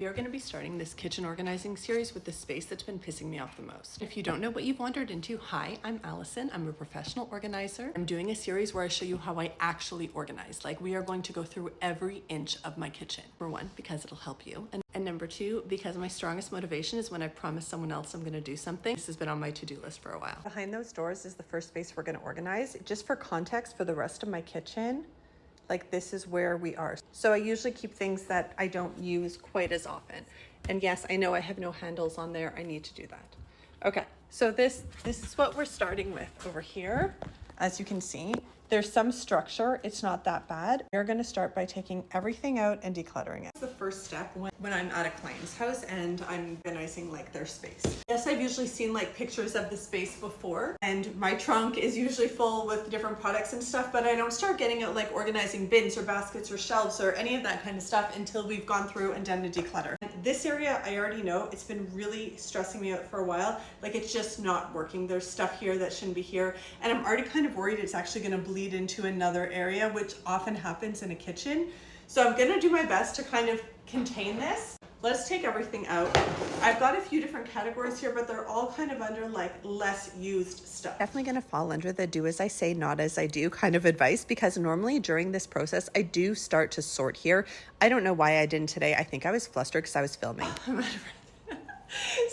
We are going to be starting this kitchen organizing series with the space that's been pissing me off the most. If you don't know what you've wandered into, hi, I'm Allison. I'm a professional organizer. I'm doing a series where I show you how I actually organize. Like, we are going to go through every inch of my kitchen. Number one, because it'll help you. And number two, because my strongest motivation is when I promise someone else I'm going to do something. This has been on my to-do list for a while. Behind those doors is the first space we're going to organize. Just for context, for the rest of my kitchen, like this is where we are. So I usually keep things that I don't use quite as often. And yes, I know I have no handles on there. I need to do that. Okay, so this is what we're starting with over here. As you can see, there's some structure. It's not that bad. We're gonna start by taking everything out and decluttering it. That's the first step when I'm at a client's house and I'm organizing like their space. Yes, I've usually seen like pictures of the space before, and my trunk is usually full with different products and stuff, but I don't start getting out like organizing bins or baskets or shelves or any of that kind of stuff until we've gone through and done a declutter. This area, I already know it's been really stressing me out for a while. Like, it's just not working. There's stuff here that shouldn't be here. And I'm already kind of worried it's actually gonna bleed into another area, which often happens in a kitchen. So I'm gonna do my best to kind of contain this. Let's take everything out. I've got a few different categories here, but they're all kind of under like less used stuff. Definitely gonna fall under the do as I say, not as I do kind of advice, because normally during this process, I do start to sort here. I don't know why I didn't today. I think I was flustered because I was filming.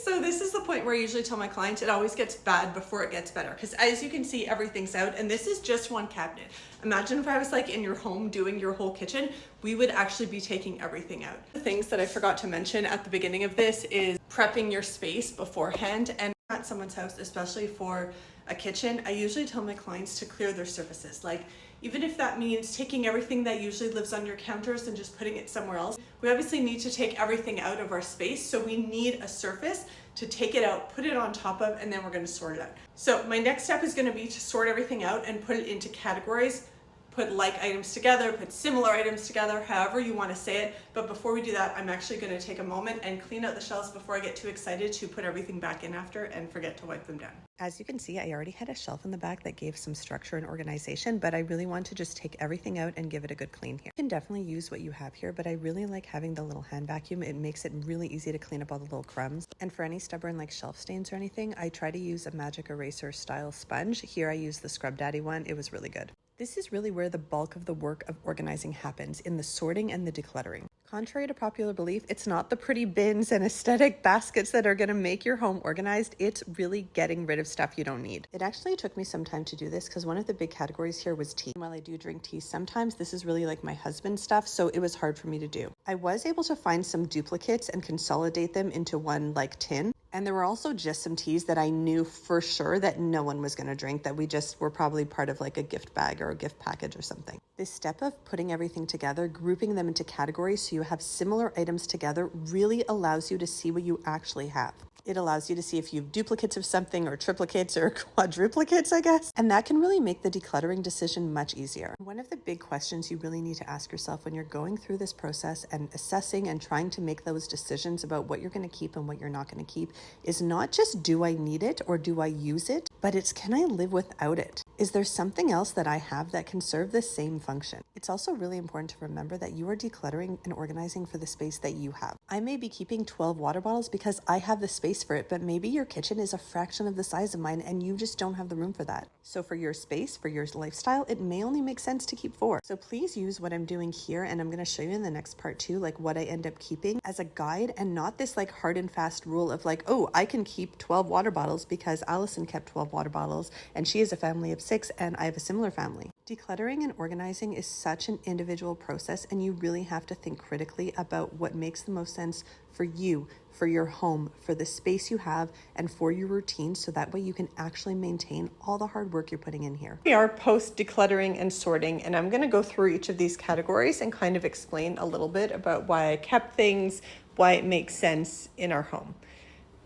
So this is the point where I usually tell my clients it always gets bad before it gets better, because as you can see, everything's out, and this is just one cabinet. Imagine if I was like in your home doing your whole kitchen, we would actually be taking everything out. The things that I forgot to mention at the beginning of this is prepping your space beforehand. And at someone's house, especially for a kitchen, I usually tell my clients to clear their surfaces. Like, even if that means taking everything that usually lives on your counters and just putting it somewhere else, we obviously need to take everything out of our space. So we need a surface to take it out, put it on top of, and then we're gonna sort it out. So my next step is gonna be to sort everything out and put it into categories, put like items together, put similar items together, however you wanna say it. But before we do that, I'm actually gonna take a moment and clean out the shelves before I get too excited to put everything back in after and forget to wipe them down. As you can see, I already had a shelf in the back that gave some structure and organization, but I really want to just take everything out and give it a good clean here. You can definitely use what you have here, but I really like having the little hand vacuum. It makes it really easy to clean up all the little crumbs. And for any stubborn like shelf stains or anything, I try to use a magic eraser style sponge. Here I use the Scrub Daddy one. It was really good. This is really where the bulk of the work of organizing happens, in the sorting and the decluttering. Contrary to popular belief, it's not the pretty bins and aesthetic baskets that are going to make your home organized. It's really getting rid of stuff you don't need. It actually took me some time to do this because one of the big categories here was tea. While I do drink tea sometimes, this is really like my husband's stuff, so it was hard for me to do. I was able to find some duplicates and consolidate them into one like tin. And there were also just some teas that I knew for sure that no one was going to drink, that we just were probably part of like a gift bag or a gift package or something. This step of putting everything together, grouping them into categories so you have similar items together, really allows you to see what you actually have. It allows you to see if you have duplicates of something or triplicates or quadruplicates, I guess. And that can really make the decluttering decision much easier. One of the big questions you really need to ask yourself when you're going through this process and assessing and trying to make those decisions about what you're going to keep and what you're not going to keep is not just, do I need it or do I use it, but it's, can I live without it? Is there something else that I have that can serve the same function? It's also really important to remember that you are decluttering and organizing for the space that you have. I may be keeping 12 water bottles because I have the space for it, but maybe your kitchen is a fraction of the size of mine and you just don't have the room for that. So for your space, for your lifestyle, it may only make sense to keep 4. So please use what I'm doing here, and I'm going to show you in the next part too, like what I end up keeping as a guide, and not this like hard and fast rule of like, oh, I can keep 12 water bottles because Allison kept 12 water bottles and she is a family of 6 and I have a similar family. Decluttering and organizing is such an individual process, and you really have to think critically about what makes the most sense for you, for your home, for the space you have, and for your routine, so that way you can actually maintain all the hard work you're putting in here. We are post decluttering and sorting, and I'm going to go through each of these categories and kind of explain a little bit about why I kept things, why it makes sense in our home.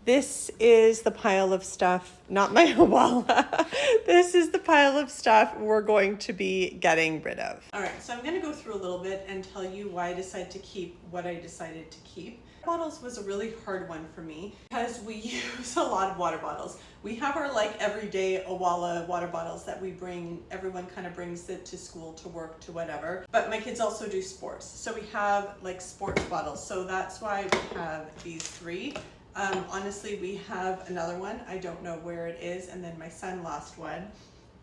This is the pile of stuff, not my wall. This is the pile of stuff we're going to be getting rid of. All right, so I'm going to go through a little bit and tell you why I decided to keep what I decided to keep. Bottles was a really hard one for me because we use a lot of water bottles. We have our like everyday Awala water bottles that we bring, everyone kind of brings it to school, to work, to whatever. But my kids also do sports. So we have like sports bottles. So that's why we have these three. Honestly, we have another one. I don't know where it is. And then my son lost one.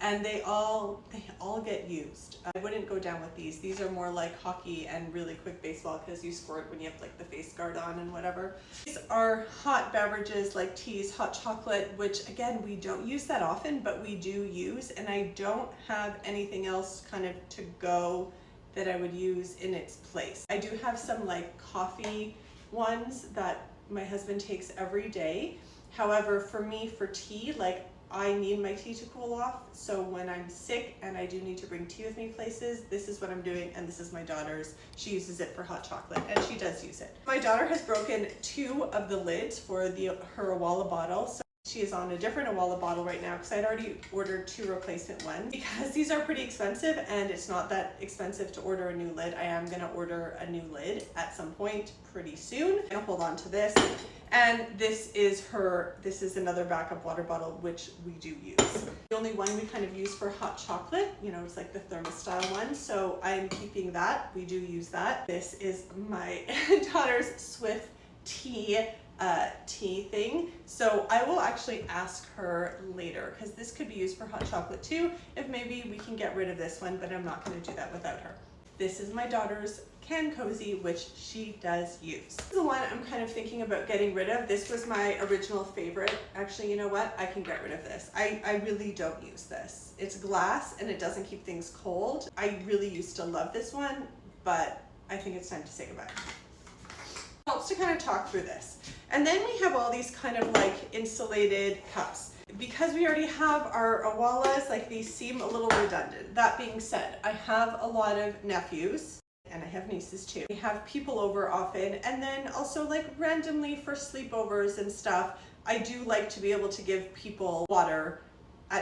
And they all get used. I wouldn't go down with these. These are more like hockey and really quick baseball because you squirt when you have like the face guard on and whatever. These are hot beverages like teas, hot chocolate, which again, we don't use that often, but we do use. And I don't have anything else kind of to go that I would use in its place. I do have some like coffee ones that my husband takes every day. However, for me, for tea, like I need my tea to cool off. So when I'm sick and I do need to bring tea with me places, this is what I'm doing. And this is my daughter's. She uses it for hot chocolate and she does use it. My daughter has broken 2 of the lids for her Awala bottle. So she is on a different Awala bottle right now because I'd already ordered 2 replacement ones. Because these are pretty expensive and it's not that expensive to order a new lid, I am gonna order a new lid at some point pretty soon. I'm gonna hold on to this. And this is another backup water bottle, which we do use. The only one we kind of use for hot chocolate, you know, it's like the thermos style one. So I'm keeping that. We do use that. This is my daughter's Swift tea thing. So I will actually ask her later because this could be used for hot chocolate too. If maybe we can get rid of this one, but I'm not going to do that without her. This is my daughter's Can Cozy, which she does use. This is the one I'm kind of thinking about getting rid of. This was my original favorite. Actually, you know what? I can get rid of this. I really don't use this. It's glass and it doesn't keep things cold. I really used to love this one, but I think it's time to say goodbye. Helps to kind of talk through this. And then we have all these kind of like insulated cups. Because we already have our Awalas, like these seem a little redundant. That being said, I have a lot of nephews and I have nieces too. We have people over often, and then also like randomly for sleepovers and stuff, I do like to be able to give people water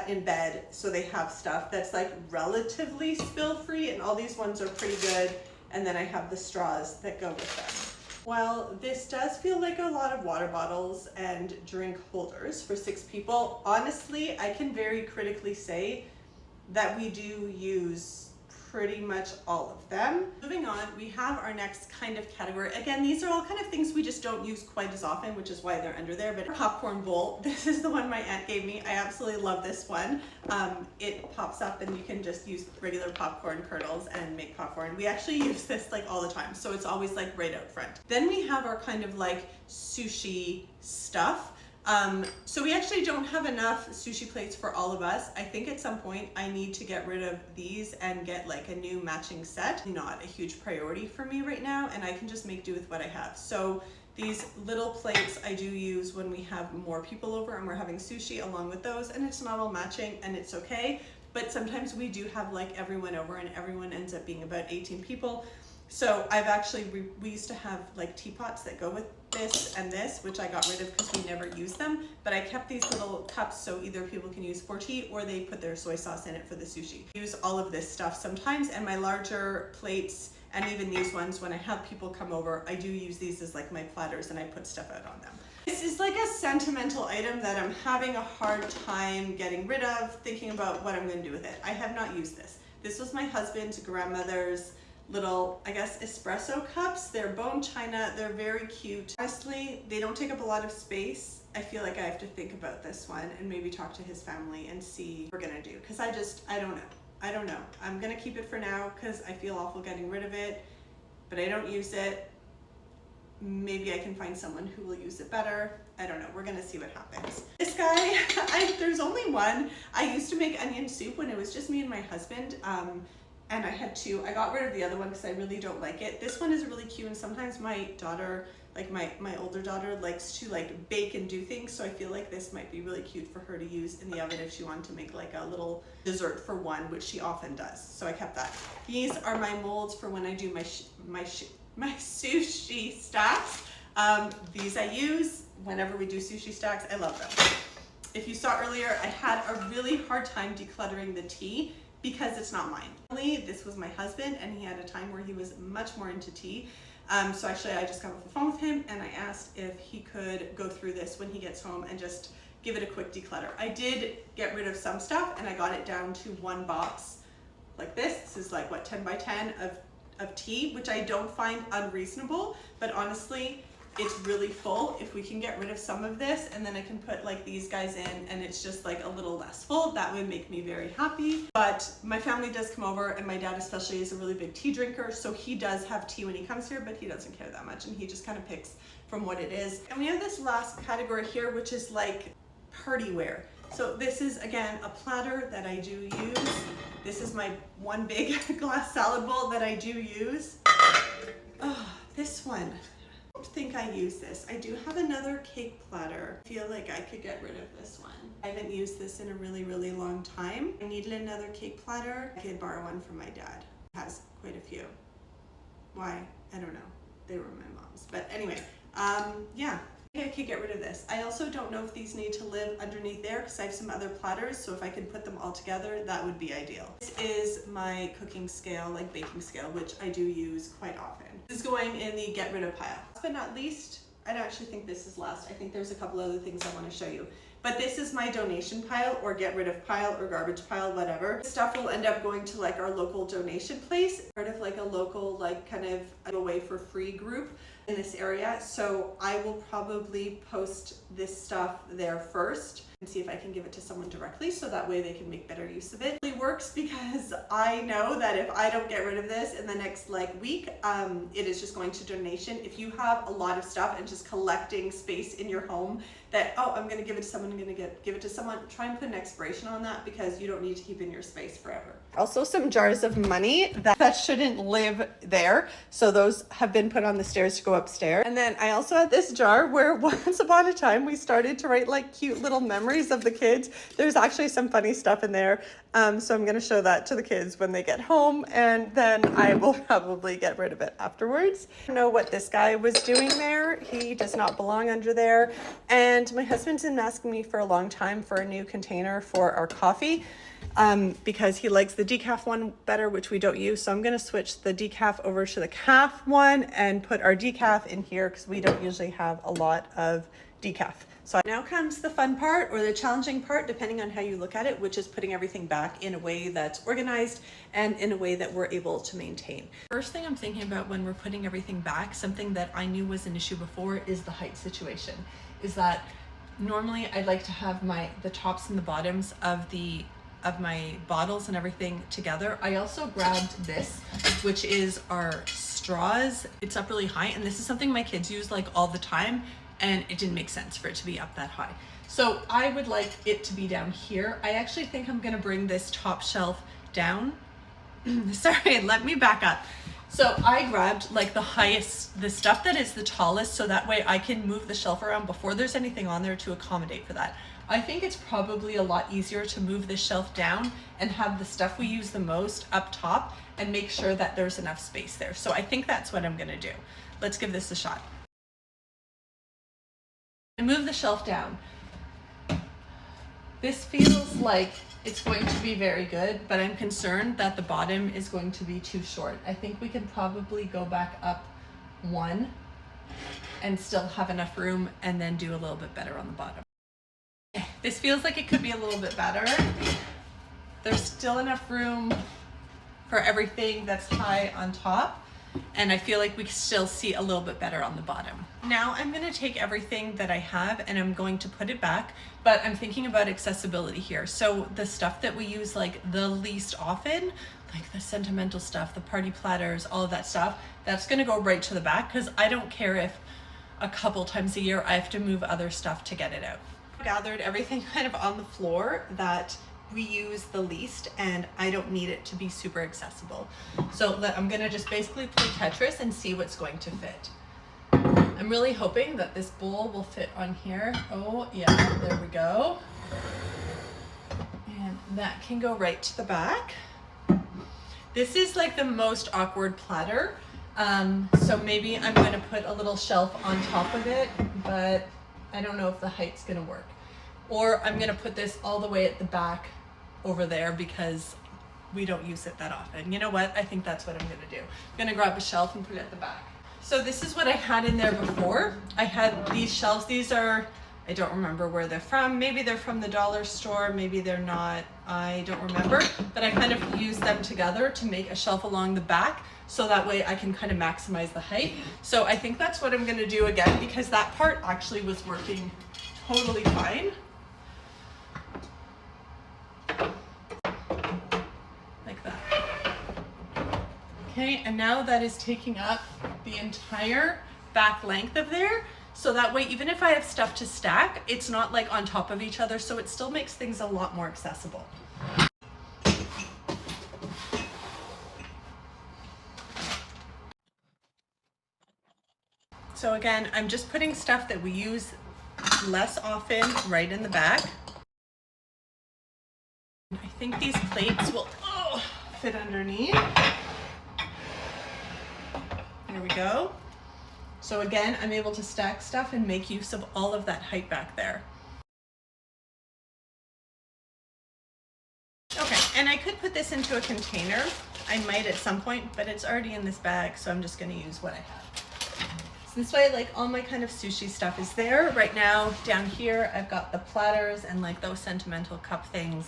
in bed so they have stuff that's like relatively spill free, and all these ones are pretty good. And then I have the straws that go with them. Well, this does feel like a lot of water bottles and drink holders for 6 people. Honestly, I can very critically say that we do use pretty much all of them. Moving on, we have our next kind of category. Again, these are all kind of things we just don't use quite as often, which is why they're under there. But popcorn bowl, this is the one my aunt gave me. I absolutely love this one. It pops up and you can just use regular popcorn kernels and make popcorn. We actually use this like all the time, so it's always like right out front. Then we have our kind of like sushi stuff. So we actually don't have enough sushi plates for all of us. I think at some point I need to get rid of these and get like a new matching set. Not a huge priority for me right now, and I can just make do with what I have. So these little plates I do use when we have more people over and we're having sushi along with those, and it's not all matching and it's okay. But sometimes we do have like everyone over and everyone ends up being about 18 people. So I've actually, we used to have like teapots that go with this and this, which I got rid of because we never use them, but I kept these little cups so either people can use for tea or they put their soy sauce in it for the sushi. I use all of this stuff sometimes, and my larger plates and even these ones, when I have people come over, I do use these as like my platters and I put stuff out on them. This is like a sentimental item that I'm having a hard time getting rid of, thinking about what I'm going to do with it. I have not used this. This was my husband's grandmother's little, I guess, espresso cups. They're bone china. They're very cute. Honestly, they don't take up a lot of space. I feel like I have to think about this one and maybe talk to his family and see what we're gonna do, because I don't know. I'm gonna keep it for now because I feel awful getting rid of it, but I don't use it. Maybe I can find someone who will use it better. I don't know. We're gonna see what happens. This guy, there's only one. I used to make onion soup when it was just me and my husband. And I had 2. I got rid of the other one because I really don't like it. This one is really cute, and sometimes my daughter, like my older daughter, likes to like bake and do things, so I feel like this might be really cute for her to use in the oven if she wanted to make like a little dessert for one, which she often does. So I kept that. These are my molds for when I do my sushi stacks. These I use whenever we do sushi stacks. I love them. If you saw earlier, I had a really hard time decluttering the tea because it's not mine. This was my husband, and he had a time where he was much more into tea. So actually I just got off the phone with him and I asked if he could go through this when he gets home and just give it a quick declutter. I did get rid of some stuff and I got it down to one box like this. This is like what, 10 by 10 of tea, which I don't find unreasonable, but honestly, it's really full. If we can get rid of some of this and then I can put like these guys in and it's just like a little less full, that would make me very happy. But my family does come over and my dad especially is a really big tea drinker, so he does have tea when he comes here, but he doesn't care that much and he just kind of picks from what it is. And we have this last category here, which is like party wear. So this is again a platter that I do use. This is my one big glass salad bowl that I do use. Oh, this one. I don't think I use this. I do have another cake platter. I feel like I could get rid of this one. I haven't used this in a really, really long time. I needed another cake platter. I could borrow one from my dad. He has quite a few. Why? I don't know. They were my mom's. But anyway, yeah. I could get rid of this. I also don't know if these need to live underneath there because I have some other platters, so if I can put them all together, that would be ideal. This is my cooking scale, like baking scale, which I do use quite often. This is going in the get rid of pile. Last but not least, I don't actually think this is last. I think there's a couple other things I want to show you. But this is my donation pile or get rid of pile or garbage pile, whatever. This stuff will end up going to like our local donation place, part of like a local like kind of giveaway for free group in this area. So I will probably post this stuff there first and see if I can give it to someone directly so that way they can make better use of it. It really works because I know that if I don't get rid of this in the next like week, it is just going to donation. If you have a lot of stuff and just collecting space in your home that, oh, I'm gonna give it to someone, I'm gonna give it to someone, try and put an expiration on that because you don't need to keep in your space forever. Also some jars of money that shouldn't live there. So those have been put on the stairs to go upstairs. And then I also had this jar where once upon a time we started to write like cute little memories of the kids. There's actually some funny stuff in there. So I'm gonna show that to the kids when they get home and then I will probably get rid of it afterwards. I don't know what this guy was doing there. He does not belong under there. And my husband's been asking me for a long time for a new container for our coffee. Because he likes the decaf one better, which we don't use. So I'm gonna switch the decaf over to the calf one and put our decaf in here because we don't usually have a lot of decaf. So now comes the fun part or the challenging part, depending on how you look at it, which is putting everything back in a way that's organized and in a way that we're able to maintain. First thing I'm thinking about when we're putting everything back, something that I knew was an issue before is the height situation. Is that normally I like to have the tops and the bottoms of my bottles and everything together. I also grabbed this, which is our straws. It's up really high, and this is something my kids use like all the time, and it didn't make sense for it to be up that high. So I would like it to be down here. I actually think I'm gonna bring this top shelf down. Sorry, let me back up. So I grabbed like the stuff that is the tallest, so that way I can move the shelf around before there's anything on there to accommodate for that. I think it's probably a lot easier to move this shelf down and have the stuff we use the most up top and make sure that there's enough space there. So I think that's what I'm gonna do. Let's give this a shot. And move the shelf down. This feels like it's going to be very good, but I'm concerned that the bottom is going to be too short. I think we can probably go back up one and still have enough room and then do a little bit better on the bottom. This feels like it could be a little bit better. There's still enough room for everything that's high on top, and I feel like we can still see a little bit better on the bottom. Now I'm gonna take everything that I have and I'm going to put it back, but I'm thinking about accessibility here. So the stuff that we use like the least often, like the sentimental stuff, the party platters, all of that stuff, that's gonna go right to the back because I don't care if a couple times a year I have to move other stuff to get it out. I gathered everything kind of on the floor that we use the least, and I don't need it to be super accessible. So I'm gonna just basically play Tetris and see what's going to fit. I'm really hoping that this bowl will fit on here. Oh yeah, there we go. And that can go right to the back. This is like the most awkward platter. So maybe I'm gonna put a little shelf on top of it, but I don't know if the height's gonna work. Or I'm gonna put this all the way at the back over there because we don't use it that often. You know what? I think that's what I'm gonna do. I'm gonna grab a shelf and put it at the back. So this is what I had in there before. I had these shelves. These are, I don't remember where they're from. Maybe they're from the dollar store, maybe they're not. I don't remember, but I kind of used them together to make a shelf along the back, so that way I can kind of maximize the height. So I think that's what I'm going to do again, because that part actually was working totally fine. Like that. Okay, and now that is taking up the entire back length of there. So that way, even if I have stuff to stack, it's not like on top of each other, so it still makes things a lot more accessible. So again, I'm just putting stuff that we use less often right in the back. I think these plates will fit underneath. There we go. So again, I'm able to stack stuff and make use of all of that height back there. Okay, and I could put this into a container. I might at some point, but it's already in this bag, so I'm just gonna use what I have. So this way, like all my kind of sushi stuff is there. Right now, down here, I've got the platters and like those sentimental cup things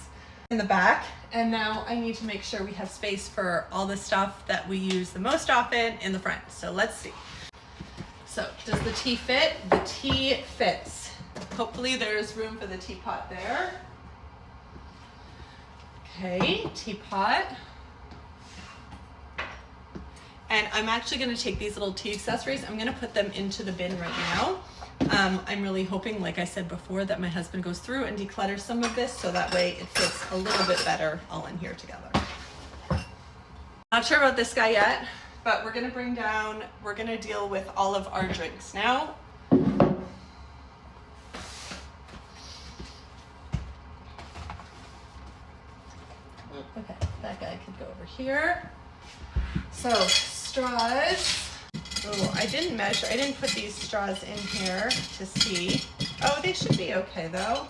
in the back. And now I need to make sure we have space for all the stuff that we use the most often in the front. So let's see. So does the tea fit? The tea fits. Hopefully there's room for the teapot there. Okay, teapot. And I'm actually going to take these little tea accessories. I'm going to put them into the bin right now. I'm really hoping, like I said before, that my husband goes through and declutters some of this, so that way it fits a little bit better all in here together. Not sure about this guy yet, but we're going to deal with all of our drinks now. Okay, that guy could go over here. So straws. Oh, I didn't measure. I didn't put these straws in here to see. Oh, they should be okay though.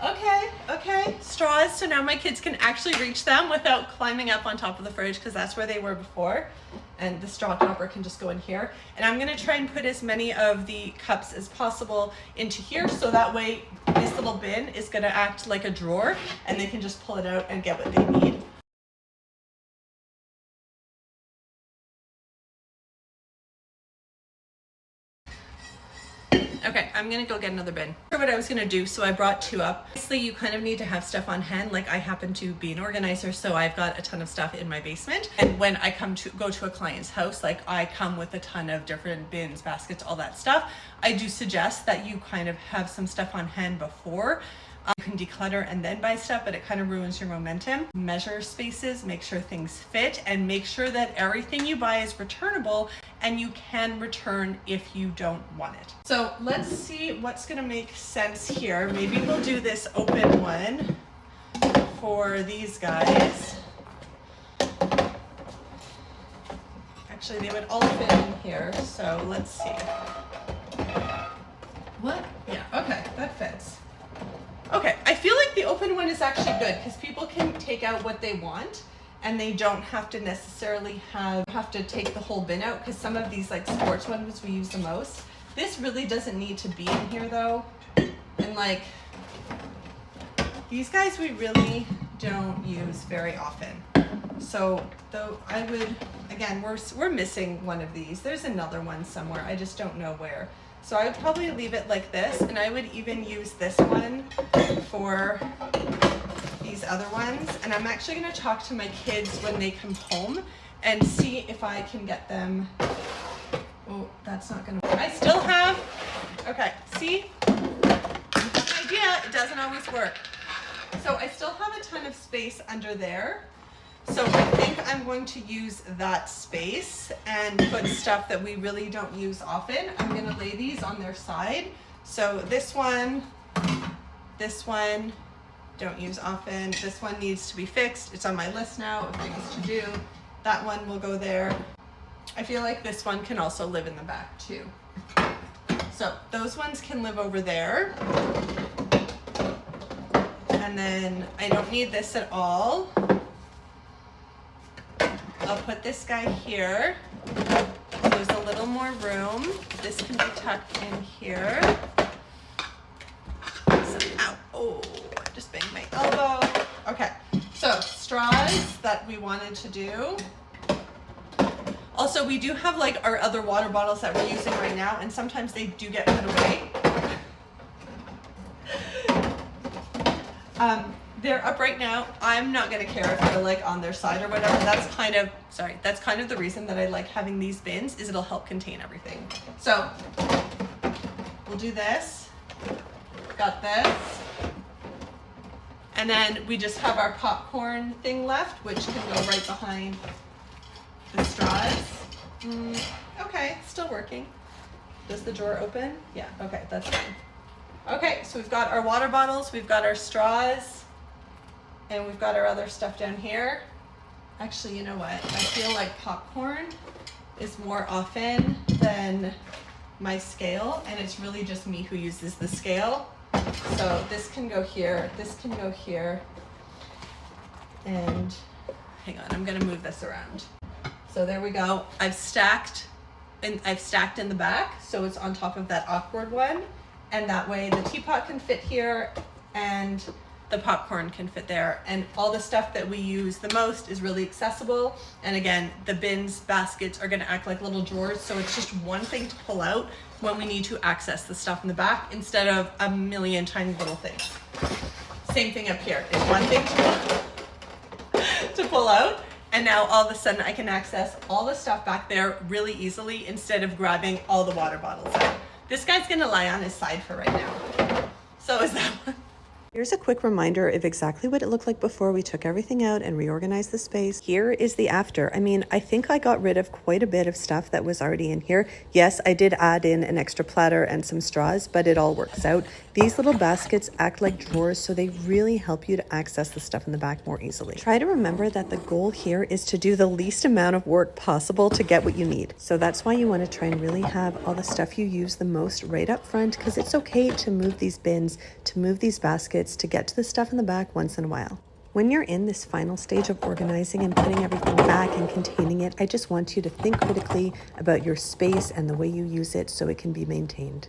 Okay. Straws. So now my kids can actually reach them without climbing up on top of the fridge, because that's where they were before. And the straw topper can just go in here. And I'm going to try and put as many of the cups as possible into here, so that way this little bin is going to act like a drawer and they can just pull it out and get what they need. Okay, I'm gonna go get another bin. For what I was gonna do, so I brought two up. Obviously, you kind of need to have stuff on hand. Like I happen to be an organizer, so I've got a ton of stuff in my basement. And when I go to a client's house, like I come with a ton of different bins, baskets, all that stuff. I do suggest that you kind of have some stuff on hand before. You can declutter and then buy stuff, but it kind of ruins your momentum. Measure spaces, make sure things fit, and make sure that everything you buy is returnable and you can return if you don't want it. So let's see what's gonna make sense here. Maybe we'll do this open one for these guys. Actually, they would all fit in here, so let's see. What? Yeah, okay, that fits. Okay, I feel like the open one is actually good because people can take out what they want and they don't have to necessarily have to take the whole bin out, because some of these like sports ones we use the most. This really doesn't need to be in here though. And like these guys we really don't use very often. So though I would, again, we're missing one of these. There's another one somewhere, I just don't know where. So I would probably leave it like this, and I would even use this one for these other ones. And I'm actually gonna talk to my kids when they come home and see if I can get them. Oh, that's not gonna work. I still have, okay, see? You have an idea, it doesn't always work. So I still have a ton of space under there. So I think I'm going to use that space and put stuff that we really don't use often. I'm going to lay these on their side. So this one, don't use often. This one needs to be fixed. It's on my list now of things to do. That one will go there. I feel like this one can also live in the back too. So those ones can live over there. And then I don't need this at all. I'll put this guy here. little more room. This can be tucked in here. So, ow, oh, I just banged my elbow. Okay, so straws that we wanted to do. Also, we do have like our other water bottles that we're using right now, and sometimes they do get put away. They're up right now. I'm not gonna care if they're like on their side or whatever. That's kind of the reason that I like having these bins, is it'll help contain everything. So we'll do this, got this. And then we just have our popcorn thing left, which can go right behind the straws. Okay, still working. Does the drawer open? Yeah, okay, that's fine. Okay, so we've got our water bottles, we've got our straws, and we've got our other stuff down here. Actually, you know what? I feel like popcorn is more often than my scale, and it's really just me who uses the scale. So this can go here, this can go here, and hang on, I'm gonna move this around. So there we go. I've stacked in the back, so it's on top of that awkward one, and that way the teapot can fit here and the popcorn can fit there, and all the stuff that we use the most is really accessible. And again, the bins, baskets are gonna act like little drawers, so it's just one thing to pull out when we need to access the stuff in the back instead of a million tiny little things. Same thing up here. It's one thing to pull out, and now all of a sudden I can access all the stuff back there really easily instead of grabbing all the water bottles out. This guy's gonna lie on his side for right now. So is that one. Here's a quick reminder of exactly what it looked like before we took everything out and reorganized the space. Here is the after. I mean, I think I got rid of quite a bit of stuff that was already in here. Yes, I did add in an extra platter and some straws, but it all works out. These little baskets act like drawers, so they really help you to access the stuff in the back more easily. Try to remember that the goal here is to do the least amount of work possible to get what you need. So that's why you want to try and really have all the stuff you use the most right up front, because it's okay to move these bins, to move these baskets, to get to the stuff in the back once in a while. When you're in this final stage of organizing and putting everything back and containing it, I just want you to think critically about your space and the way you use it so it can be maintained.